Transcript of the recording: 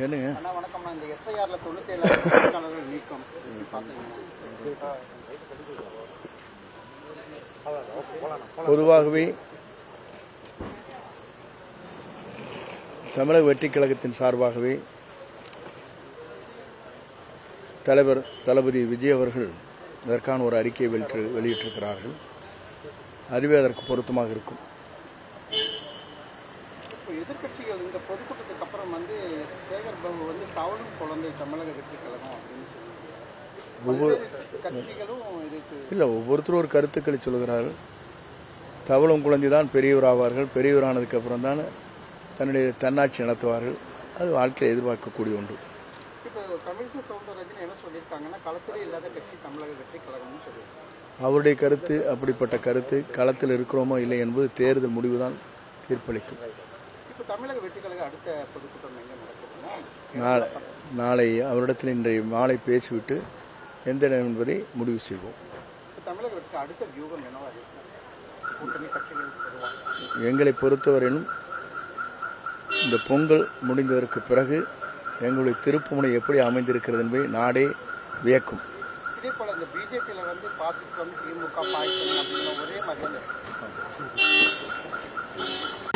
என்னங்க வணக்கம். இந்த எஸ்ஐஆர்ல 97 நீக்கம் பொதுவாகவே தமிழக வெற்றிக் கழகத்தின் சார்பாகவே தலைவர் தளபதி விஜய் அவர்கள் இதற்கான ஒரு அறிக்கையை வெளியிட்டிருக்கிறார்கள். அதுவே அதற்கு பொருத்தமாக இருக்கும். எதிர்கட்சிகள் இந்த பொதுக்கூட்டத்துக்கு அப்புறம் சேகர் பாபு தவளும் குழந்தை தமிழக வெற்றி கழகம் அப்படின்னு ஒவ்வொரு கட்சிகளும் இல்லை, ஒவ்வொருத்தரும் ஒரு கருத்துக்களை சொல்கிறார்கள். தவளும் குழந்தை தான் பெரியவர் ஆவார்கள். பெரியவரானதுக்கு அப்புறம் தான் தன்னுடைய தன்னாட்சி நடத்துவார்கள். அது வாழ்க்கையை எதிர்பார்க்கக்கூடிய ஒன்று. இப்போ தமிழிசை சவுந்தரராஜன் என்ன சொல்லியிருக்காங்கன்னா, களத்திலே இல்லாத கட்சி தமிழக வெற்றி கழகம்னு சொல்லியிருக்காங்க. அவருடைய கருத்து அப்படிப்பட்ட கருத்து. களத்தில் இருக்கிறோமோ இல்லை என்பது தேர்தல் முடிவுதான் தீர்ப்பளிக்கும். இப்போ தமிழக வெற்றி கழக அடுத்த பொதுக்கூட்டம் எங்கே நடக்குதுன்னா, நாளை அவரிடத்தில் இன்றைய மாலை பேசிவிட்டு எந்த இடம் என்பதை முடிவு செய்வோம். தமிழக வெற்றி அடுத்த வியூகம் என்னவா இருக்கு? கூட்டணி கட்சிகள் எங்களை பொறுத்தவரையிலும் இந்த பொங்கல் முடிந்ததற்கு பிறகு எங்களுடைய திருப்புமுனை எப்படி அமைந்திருக்கிறது என்பதை நாடே வியக்கும். இதே போல இந்த பிஜேபியில் பாசிசம், திமுக, பாய்ச்சல் அப்படிங்கிற ஒரே மாதிரி